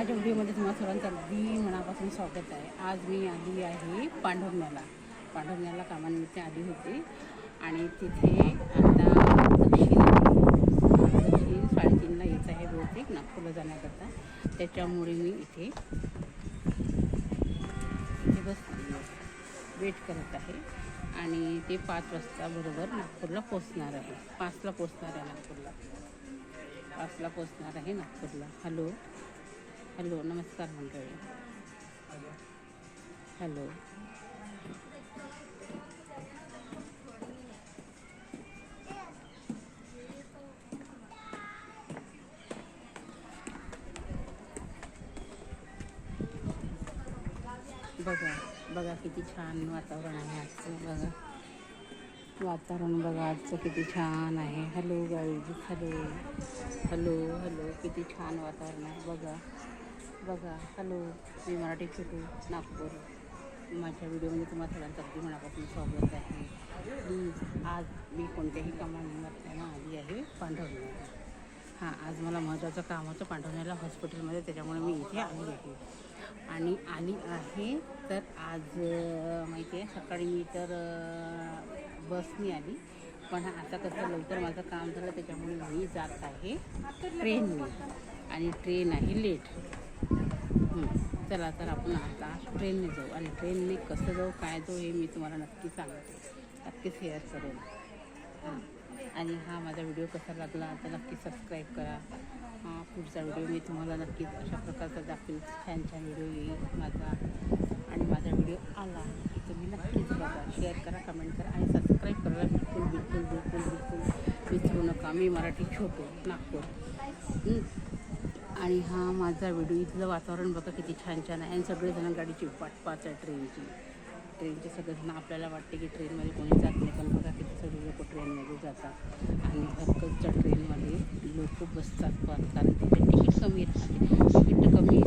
माझ्या व्हिडिओमध्ये तुम्हाला सर्वांचं अगदी मनापासून स्वागत आहे. आज मी आली आहे पांढरण्याला कामानिमित्त आली होती आणि तिथे आता दक्षिण 3:30ला येत आहे बहुतेक नागपूरला जाण्याकरता. त्याच्यामुळे मी इथे बसली वेट करत आहे आणि ते 5 वाजता बरोबर नागपूरला पोचणार आहे. 5ला पोचणार आहे नागपूरला. 5ला पोचणार आहे नागपूरला. हॅलो नमस्कार मंडळी. हॅलो बघा किती छान वातावरण आहे आजचं. बघा वातावरण बघा आजचं किती छान आहे. हॅलो गाईज, हॅलो किती छान वातावरण आहे. बघा हॅलो. मी मराठी छोटू नागपूर. माझ्या व्हिडिओमध्ये तुम्हाला सगळ्यांचं अगदी मनापासून स्वागत आहे. प्लीज आज मी कोणत्याही कामानिमित्त आली आहे पांढरण्याला. आज मला महत्त्वाचं काम होतं पांढरण्याला हॉस्पिटलमध्ये, त्याच्यामुळे मी इथे आली आहे. तर आज माहिती आहे सकाळी मी तर बसने आली, पण आता कसं लवकर माझं काम झालं त्याच्यामुळे मी जात आहे ट्रेनने आणि ट्रेन आहे लेट. चला तर आपण आता ट्रेनने जाऊ आणि ट्रेनने कसं जाऊ काय जाऊ हे मी तुम्हाला नक्की सांगते, नक्की शेअर करेन. आणि माझा व्हिडिओ कसा लागला तर नक्की सबस्क्राईब करा. पुढचा व्हिडिओ मी तुम्हाला नक्कीच अशा प्रकारचा दाखवेल. छान व्हिडिओ येईल माझा. आणि माझा व्हिडिओ आला की तुम्ही नक्कीच बघा, शेअर करा, कमेंट करा आणि सबस्क्राईब करायला बिलकुल विसरू नका. मी मराठी छोटू नागपूर. आणि माझा व्हिडिओ. इथलं वातावरण बघा किती छान आहे आणि सगळेजण गाडीची वाट पाहत आहे ट्रेनचे सगळेजण. आपल्याला वाटते की ट्रेनमध्ये कोणी जात नाही, पण बघा किती सगळे लोक ट्रेनमध्ये जातात आणि भरकसच्या ट्रेनमध्ये लोक बसतात पण, कारण तिथे तिकीट कमी राहते. तिकीट कमी